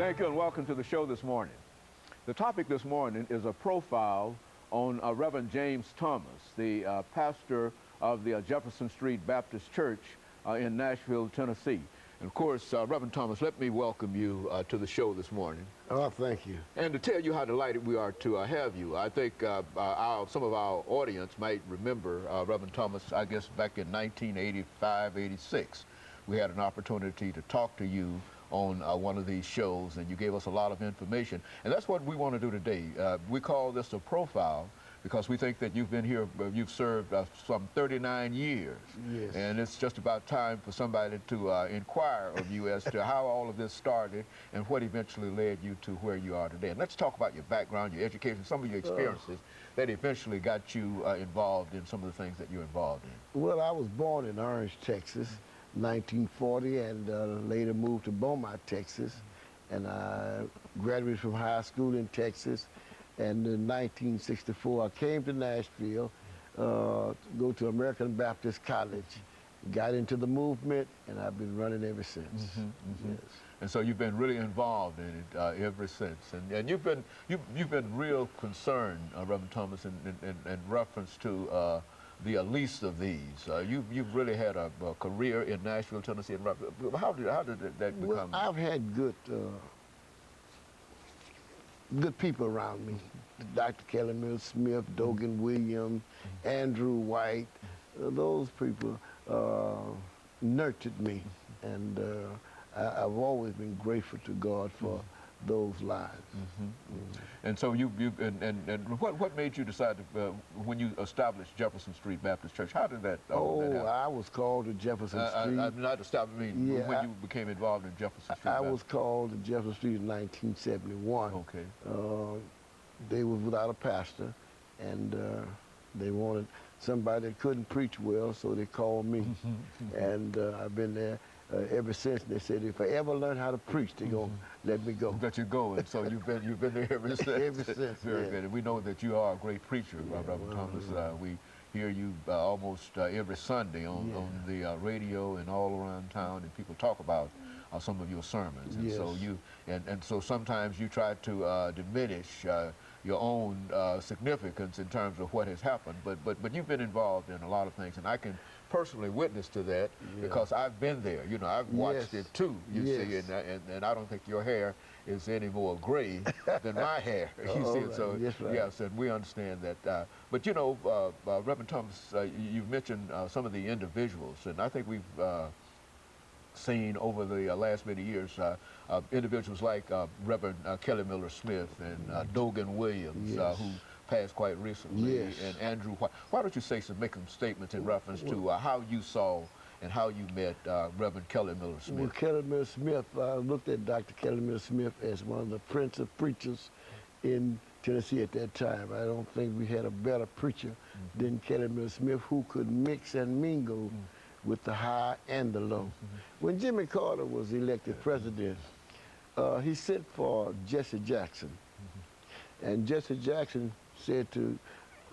Thank you and welcome to the show this morning. The topic this morning is a profile on Reverend JThomas, the pastor of the Jefferson Street Baptist Church in Nashville, Tennessee. And of course, Reverend Thomas, let me welcome you to the show this morning. Oh, thank you. And to tell you how delighted we are to have you. I think some of our audience might remember Reverend Thomas, I guess back in 1985, 86. We had an opportunity to talk to you on one of these shows, and you gave us a lot of information. And that's what we want to do today. We call this a profile because we think that you've been here, you've served some 39 years. Yes. And it's just about time for somebody to inquire of you as to how all of this started and what eventually led you to where you are today. And let's talk about your background, your education, some of your experiences that eventually got you involved in some of the things that you're involved in. Well, I was born in Orange, Texas, 1940, and later moved to Beaumont, Texas. And I graduated from high school in Texas. And in 1964, I came to Nashville to go to American Baptist College, got into the movement, and I've been running ever since. Yes. And so you've been really involved in it ever since. And you've been real concerned, Reverend Thomas, in reference to the least of these. You've really had a career in Nashville, Tennessee. How did that become? Well, I've had good people around me. Dr. Kelly-Mills-Smith, Dogan Williams, Andrew White. Those people nurtured me, and I've always been grateful to God for those lives. And so what made you decide to, when you established Jefferson Street Baptist Church, how did that happen? I was called to Jefferson Street. Not established, I mean, yeah, when you became involved in Jefferson Street. I was called to Jefferson Street in 1971. Okay. They was without a pastor, and they wanted somebody that couldn't preach well, so they called me. And I've been there ever since. They said if I ever learn how to preach, they're going to let me go. Let you go, and so you've been there ever since. Ever since. Very good. And we know that you are a great preacher, Reverend Thomas. We hear you almost every Sunday on the radio and all around town, and people talk about some of your sermons. And so so sometimes you try to diminish your own significance in terms of what has happened, but you've been involved in a lot of things, and I can personally witness to that because I've been there. You know, I've watched it too. You see, and I don't think your hair is any more gray than my hair. You see, right. so yes, and we understand that. But you know, Reverend Thomas, you've mentioned some of the individuals, and I think we've seen over the last many years individuals like Reverend Kelly-Mills-Smith and Dogan Williams, who passed quite recently, and Andrew White. Why don't you make some statements in reference to how you saw and how you met Reverend Kelly-Mills-Smith? Well, Kelly-Mills-Smith, I looked at Dr. Kelly-Mills-Smith as one of the prince of preachers in Tennessee at that time. I don't think we had a better preacher than Kelly-Mills-Smith, who could mix and mingle with the high and the low. When Jimmy Carter was elected president, he sent for Jesse Jackson. And Jesse Jackson said to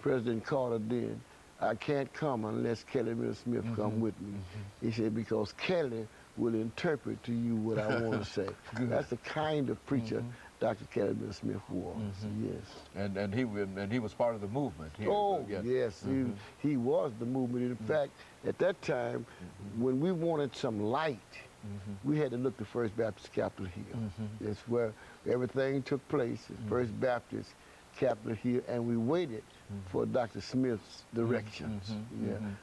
President Carter then, I can't come unless Kelly-Mills-Smith come with me. He said, because Kelly will interpret to you what I want to say. That's the kind of preacher Dr. Kelly-Mills-Smith was. Yes. And he was part of the movement here. Oh, yes. He was the movement. In fact, at that time, when we wanted some light, we had to look to First Baptist Capitol Hill. That's where everything took place, First Baptist Capitol Hill, and we waited for Dr. Smith's directions.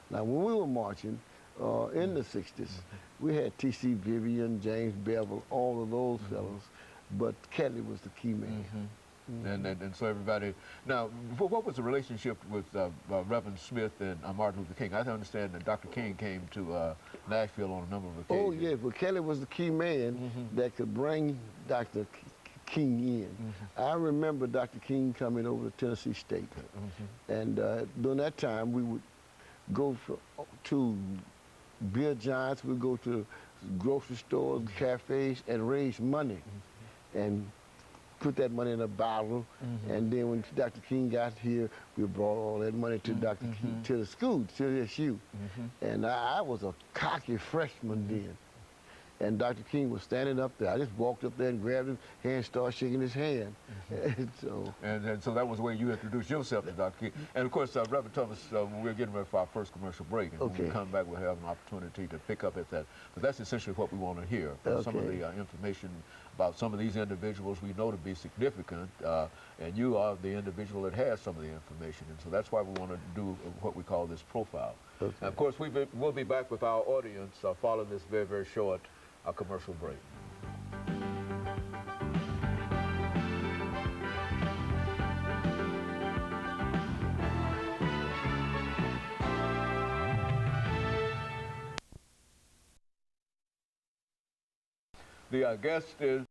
Now, when we were marching in the 60s, we had T.C. Vivian, James Bevel, all of those fellows, but Kelly was the key man. And so everybody, now, what was the relationship with Reverend Smith and Martin Luther King? I understand that Dr. King came to Nashville on a number of occasions. Oh, yeah, but Kelly was the key man that could bring Dr. King in. I remember Dr. King coming over to Tennessee State. And during that time, we would go to beer giants, we'd go to grocery stores, cafes, and raise money. And put that money in a bottle, and then when Dr. King got here, we brought all that money to Dr. King, to the school, to the SU. And I was a cocky freshman then. and Dr. King was standing up there. I just walked up there and grabbed his hand, started shaking his hand. And so that was where you introduced yourself to Dr. King. And of course, Reverend Thomas, we're getting ready for our first commercial break, and when we come back, we'll have an opportunity to pick up at that. But that's essentially what we want to hear. Some of the information about some of these individuals we know to be significant, and you are the individual that has some of the information, and so that's why we want to do what we call this profile. And of course, we'll be back with our audience following this very, very short commercial break. The guest is